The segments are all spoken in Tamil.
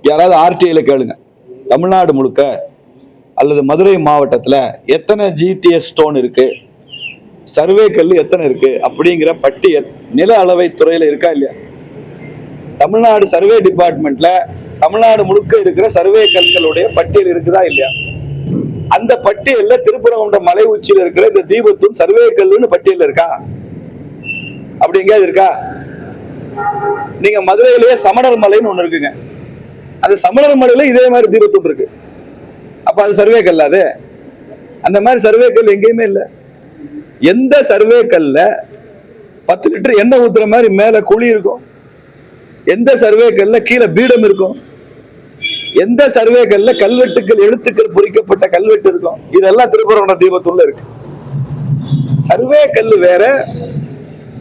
யாராவது ஆர்டிஐல கேளுங்க, தமிழ்நாடு முழுக்க அல்லது மதுரை மாவட்டத்துல எத்தனை ஜிடிஎஸ் ஸ்டோன் இருக்கு, சர்வே கல் எத்தனை இருக்கு அப்படிங்கிற பட்டியல் நில அளவை துறையில இருக்கா இல்லையா? தமிழ்நாடு சர்வே டிபார்ட்மெண்ட்ல தமிழ்நாடு முழுக்க இருக்கிற சர்வே கற்களுடைய பட்டியல் இருக்குதா இல்லையா? அந்த பட்டியல்ல திருப்பரங்குன்றம் மலை உச்சியில் இருக்கிற இந்த தீபத்தூண் சர்வே கல்லுன்னு பட்டியல் இருக்கா? அப்படி எங்கேயாவது இருக்கா? நீங்க மதுரையிலேயே சமணர் மலைன்னு ஒண்ணு இருக்குங்க, அது சமணர் மலையில இதே மாதிரி தீபத்தூண் இருக்கு. அப்ப அது சர்வே கல்? அது அந்த மாதிரி சர்வே கல் எங்கேயுமே இல்லை. எந்த சர்வே கல்ல 10 லிட்டர் எண்ணெய் ஊத்துற மாதிரி மேல குழி இருக்கும்? எந்த சர்வே கல்ல கீழே பீடம் இருக்கும்? எந்த சர்வே கல்ல கல்வெட்டுக்கள் எழுத்துக்கள் பொறிக்கப்பட்ட கல்வெட்டு இருக்கும்? இதெல்லாம் திருப்பரங்குன்றம் தீபத்தூண்ல இருக்கு. சர்வே கல் வேற,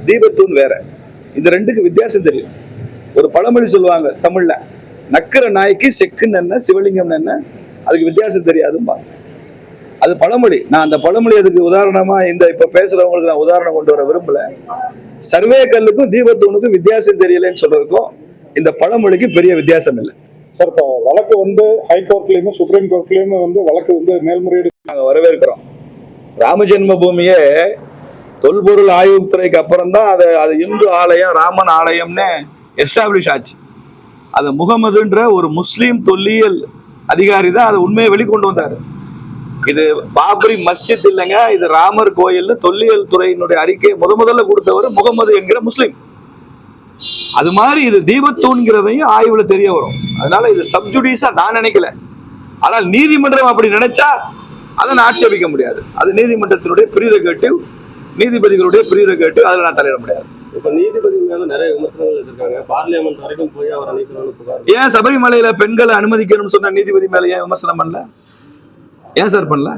தீபத்தூண் வேற. இந்த ரெண்டுக்கு வித்தியாசம் தெரியும். ஒரு பழமொழி சொல்லுவாங்க தமிழ்ல, நக்கிற நாய்க்கு செக்குன்னு என்ன சிவலிங்கம் என்ன, அதுக்கு வித்தியாசம் தெரியாதும்பா. அது பழமொழி. நான் அந்த பழமொழி அதுக்கு உதாரணமா இந்த இப்ப பேசுறவங்களுக்கு நான் உதாரணம் கொண்டு வர விரும்பல. சர்வே கல்லுக்கும் தீபத்தூணுக்கும் வித்தியாசம் தெரியலன்னு சொல்றதுக்கும் இந்த பழமொழிக்கு பெரிய வித்தியாசம் இல்லை சார். இப்போ வழக்கு ஹைகோர்ட்லயுமே சுப்ரீம் கோர்ட்லயுமே வழக்கு மேல்முறையீடு நாங்க வரவேற்கிறோம். ராமஜென்ம பூமியே தொல்பொருள் ஆய்வுத்துறைக்கு அப்புறம் தான் அது இந்து ஆலயம், ராமன் ஆலயம்னு எஸ்டாப்ளிஷ் ஆச்சு. அது முகமதுன்ற ஒரு முஸ்லீம் தொல்லியல் அதிகாரி தான் அதை உண்மையை வெளிக்கொண்டு வந்தாரு. இது பாபரி மஸ்ஜித் இல்லைங்க, இது ராமர் கோயில் தொல்லியல் துறையினுடைய அறிக்கையை முதல்ல கொடுத்தவர் முகமது என்கிற முஸ்லீம். அது மாதிரி இது தீபத்தூண்கிறதையும் ஆய்வுல தெரிய வரும். அதனால இது சப்ஜுடிஸா நான் நினைக்கல. ஆனால் நீதிமன்றம் அப்படி நினைச்சா அதை நான் ஆட்சேபிக்க முடியாது. அது நீதிமன்றத்தினுடைய ப்ரீரெகேட்டிவ், நீதிபதிகளுடைய ப்ரீரெகேட்டிவ். அதில் நான் தலையிட முடியாது. இப்ப நீதிபதி மேல நிறைய விமர்சனங்கள் வச்சிருக்காங்க. பார்லிமெண்ட் வரைக்கும் போய் அவரை நீக்கணும்னு. ஏன் சபரிமலையில பெண்களை அனுமதிக்கணும்னு சொன்ன நீதிபதி மேல ஏன் விமர்சனம் பண்ணல? ஏன் சார் பண்ணல?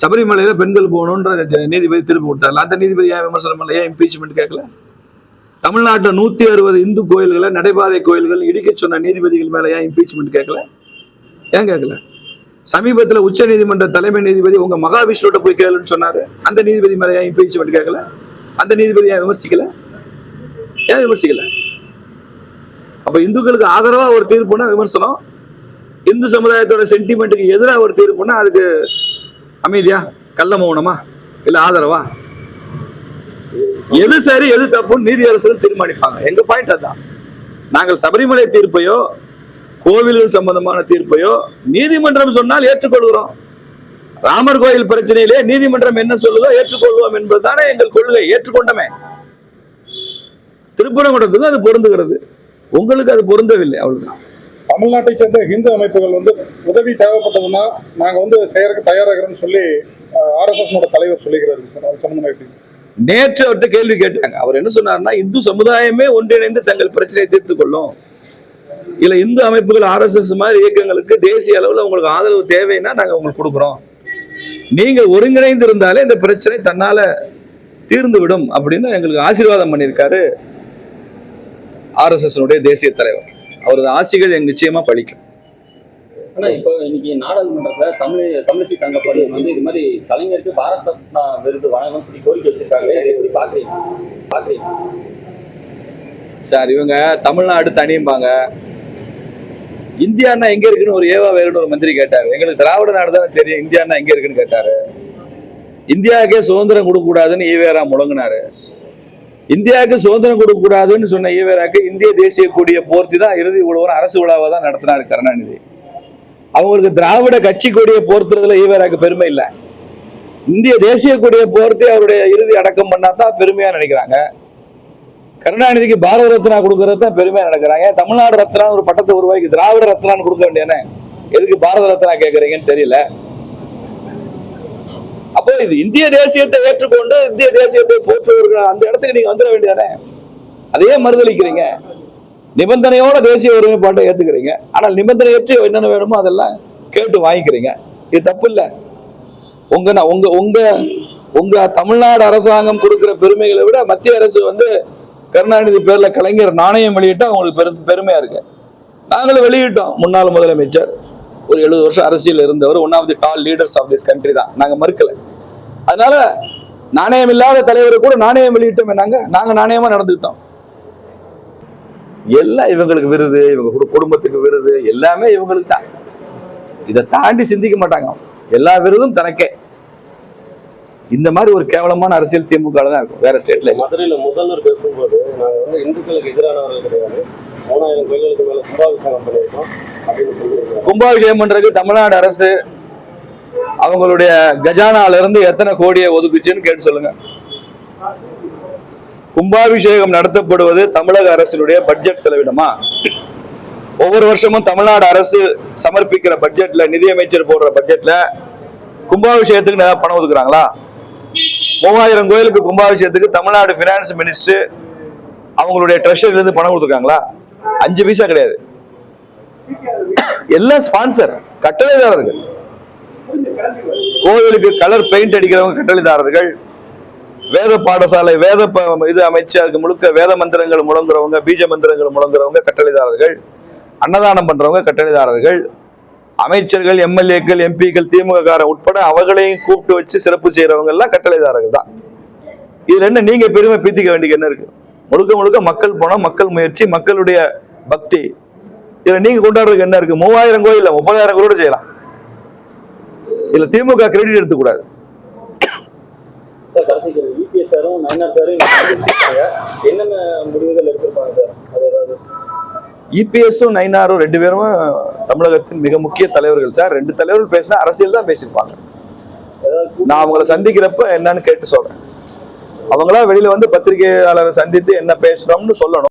சபரிமலையில பெண்கள் போகணும்ன்ற நீதிபதி திருப்பி கொடுத்தாரு. அந்த நீதிபதி ஏன் விமர்சனம் பண்ணல? ஏன் இம்பீச்மெண்ட் கேட்கல? தமிழ்நாட்டில் 160 இந்து கோயில்களை, நடைபாதை கோயில்கள் இடிக்க சொன்ன நீதிபதிகள் மேல ஏன் இம்பீச்மெண்ட் கேட்கல? ஏன் கேட்கல? சமீபத்தில் உச்ச நீதிமன்ற தலைமை நீதிபதி உங்க மகாவிஷ்ணுட்ட போய் கேளுன்னு சொன்னாரு. அந்த நீதிபதி மேல ஏன் இம்பீச்மெண்ட் கேட்கல? அந்த நீதிபதி ஏன் விமர்சிக்கல? ஏன் விமர்சிக்கல? அப்ப இந்துக்களுக்கு ஆதரவா ஒரு தீர்ப்புனா விமர்சனம், இந்து சமுதாயத்தோட சென்டிமெண்ட்டுக்கு எதிராக ஒரு தீர்ப்புனா அதுக்கு அமைதியா, கள்ள மௌனமா, இல்ல ஆதரவா? எது சரி எது தப்புன்னு நீதியரசர்கள் தீர்மானிப்பாங்க. எங்க பாயிண்ட் அதான். நாங்கள் சபரிமலை தீர்ப்பையோ கோவில்கள் சம்பந்தமான தீர்ப்பையோ நீதிமன்றம் சொன்னால் ஏற்றுக்கொள்கிறோம். ராமர் கோயில் பிரச்சனையிலே நீதிமன்றம் என்ன சொல்லுதோ ஏற்றுக்கொள்வோம் என்பதுதானே எங்கள் கொள்கை. ஏற்றுக்கொண்டமே. திருப்பரங்குன்றத்துக்கு அது பொருந்துகிறது, உங்களுக்கு அது பொருந்தவில்லை, அவ்வளவுதான். தமிழ்நாட்டை சேர்ந்த இந்து அமைப்புகள் உதவி தேவைப்பட்டதுன்னா நாங்க செய்யறதுக்கு தயாராகிறோம்னு சொல்லி RSS தலைவர் சொல்லுகிறாரு சார். அது சம்பந்தமா எப்படி? நேற்று அவர்கிட்ட கேள்வி கேட்டாங்க. அவர் என்ன சொன்னார்னா, இந்து சமுதாயமே ஒன்றிணைந்து தங்கள் பிரச்சனையை தீர்த்து கொள்ளும். இல்ல இந்து அமைப்புகள் RSS மாதிரி இயக்கங்களுக்கு தேசிய அளவில் உங்களுக்கு ஆதரவு தேவைன்னா நாங்க உங்களுக்கு கொடுக்குறோம். நீங்க ஒருங்கிணைந்து இருந்தாலே இந்த பிரச்சனை தன்னால தீர்ந்து விடும் அப்படின்னு எங்களுக்கு ஆசீர்வாதம் பண்ணியிருக்காரு RSS தேசிய தலைவர். அவரது ஆசிகள் எங்க நிச்சயமா பலிக்கும். ஆனா இப்போ இன்னைக்கு நாடாளுமன்றத்துல தமிழிசை தங்கப்பாண்டியன் இது மாதிரி கலைஞருக்கு பாரத் ரத்னா விருது வழங்கணும்னு சொல்லி கோரிக்கை வச்சிருக்காங்க. எப்படி பாக்குறீங்க சார்? இவங்க தமிழ்நாடு தனியும்பாங்க. இந்தியான்னா எங்க இருக்குன்னு ஒரு ஏவா வேறுன்னு ஒரு மந்திரி கேட்டாரு. எங்களுக்கு திராவிட நாடு தான் தெரியும், இந்தியான்னா எங்க இருக்குன்னு கேட்டாரு. இந்தியாவுக்கே சுதந்திரம் கொடுக்க கூடாதுன்னு ஈவேரா முழங்கினாரு. இந்தியாவுக்கு சுதந்திரம் கொடுக்க கூடாதுன்னு சொன்ன ஈவேராக்கு இந்திய தேசிய கொடியை போர்த்தி தான் இறுதி உழவர் அரசு விழாவை தான் நடத்தினாரு கருணாநிதி. அவங்களுக்கு திராவிட கட்சி கொடியை போர்த்துறதுல ஈவேராக்கு பெருமை இல்லை. இந்திய தேசிய கொடியை போர்த்தி அவருடைய இறுதி அடக்கம் பண்ணாதான் பெருமையா நினைக்கிறாங்க. கருணாநிதிக்கு பாரத ரத்னா கொடுக்கறது தான் பெருமையா நினைக்கிறாங்க. தமிழ்நாடு ரத்னா ஒரு பட்டத்தை உருவாக்கி திராவிட ரத்னான்னு கொடுக்க வேண்டியன, எதுக்கு பாரத ரத்னா கேட்கறீங்கன்னு தெரியல. அப்போ இது இந்திய தேசியத்தை ஏற்றுக்கொண்டு இந்திய தேசியத்தை போற்றுவர்கள் அந்த இடத்துக்கு நீங்க வந்துட வேண்டியதானே. அதையே மறுதளிக்கிறீங்க. நிபந்தனையோட தேசிய ஒருமைப்பாட்டை ஏத்துக்கிறீங்க, ஆனால் நிபந்தனையற்று என்னென்ன வேணுமோ அதெல்லாம் கேட்டு வாங்கிக்கிறீங்க. இது தப்பு இல்லை. உங்க தமிழ்நாடு அரசாங்கம் கொடுக்கிற பெருமைகளை விட மத்திய அரசு கருணாநிதி பேர்ல கலைஞர் நாணயம் வெளியிட்டா அவங்களுக்கு பெருமையா இருக்கு. நாங்களும் வெளியிட்டோம். முன்னாள் முதலமைச்சர், ஒரு 70 வருஷம் அரசியல் இருந்தவர், one of the tall leaders of this country தான். நாங்க மறுக்கல. அதனால நாணயம் இல்லாத தலைவரை கூட நாணயம் வெளியிட்டோம். நாங்க நாணயமா நடந்துக்கிட்டோம். எல்லாம் இவங்களுக்கு விருது, இவங்க குடும்பத்துக்கு விருது, எல்லாமே இவங்களுக்கு தான். இதை தாண்டி சிந்திக்க மாட்டாங்க. எல்லா விருதும் தனக்கே. இந்த மாதிரி ஒரு கேவலமான அரசியல் திமுக தான் இருக்கும். வேற ஸ்டேட்ல மதுரையில முதல்வர் பேசும்போது நாங்க வந்து இந்துக்களுக்கு எதிரானவர்கள் கிடையாது, 3000 கோயில்களுக்கு மேல கும்பாபிஷேகம் பண்ணியிருக்கோம் அப்படின்னு சொல்லியிருக்காங்க. கும்பாபிஷேகம் பண்றதுக்கு தமிழ்நாடு அரசு அவங்களுடைய கஜானால இருந்து எத்தனை கோடியை ஒதுக்குச்சுன்னு கேட்டு சொல்லுங்க. கும்பாபிஷேகம் நடத்தப்படுவது தமிழக அரசினுடைய பட்ஜெட் செலவினமா? ஒவ்வொரு வருஷமும் தமிழ்நாடு அரசு சமர்ப்பிக்கிற பட்ஜெட்ல, நிதியமைச்சர் போடுற பட்ஜெட்ல கும்பாபிஷேகத்துக்கு ஏதாவது பணம் ஒதுக்குறாங்களா? 3000 கோயிலுக்கு கும்பாபிஷேகத்துக்கு தமிழ்நாடு பினான்ஸ் மினிஸ்டர் அவங்களுடைய ட்ரெஷரில இருந்து பணம் கொடுத்துருக்காங்களா? 5 பைசா கிடையாது. எல்லாம் ஸ்பான்சர், கட்டளைதாரர்கள். கோவிலுக்கு கலர் பெயிண்ட் அடிக்கிறவங்க கட்டளைதாரர்கள். வேத பாடசாலை இது அமைச்சு அதுக்கு முழுக்க வேத மந்திரங்கள் முழங்குறவங்க, பீஜ மந்திரங்கள் முழங்குறவங்க கட்டளைதாரர்கள். அன்னதானம் பண்றவங்க கட்டளைதாரர்கள். அமைச்சர்கள், எம்எல்ஏக்கள், எம்பிக்கள், திமுக உட்பட அவங்களையும் கூப்பிட்டு வச்சு சிறப்பு செய்யறவங்க எல்லாம் கட்டளைதாரர்கள் தான். இதுல என்ன நீங்க பெருமை பீத்திக்க வேண்டிய என்ன இருக்கு? முழுக்க முழுக்க மக்கள் பணம், மக்கள் முயற்சி, மக்களுடைய பக்தி. இதுல நீங்க கொண்டாடுறதுக்கு என்ன இருக்கு? 3000 கோயில் 30,000 கோடி செய்யலாம். இதுல திமுக கிரெடிட் எடுத்துக்கூடாது. EPS சாரும் நயினார் சாரும் என்னென்ன முடிவுகள் எடுத்திருப்பாங்க சார்? அது ஏதாவது இபிஎஸும் நயினாரும் 2 பேரும் தமிழகத்தின் மிக முக்கிய தலைவர்கள் சார். 2 தலைவர்கள் பேசினா அரசியல் தான் பேசியிருப்பாங்க. நான் அவங்களை சந்திக்கிறப்ப என்னன்னு கேட்டு சொல்றேன். அவங்களா வெளியில வந்து பத்திரிகையாளரை சந்தித்து என்ன பேசுறோம்னு சொல்லணும்.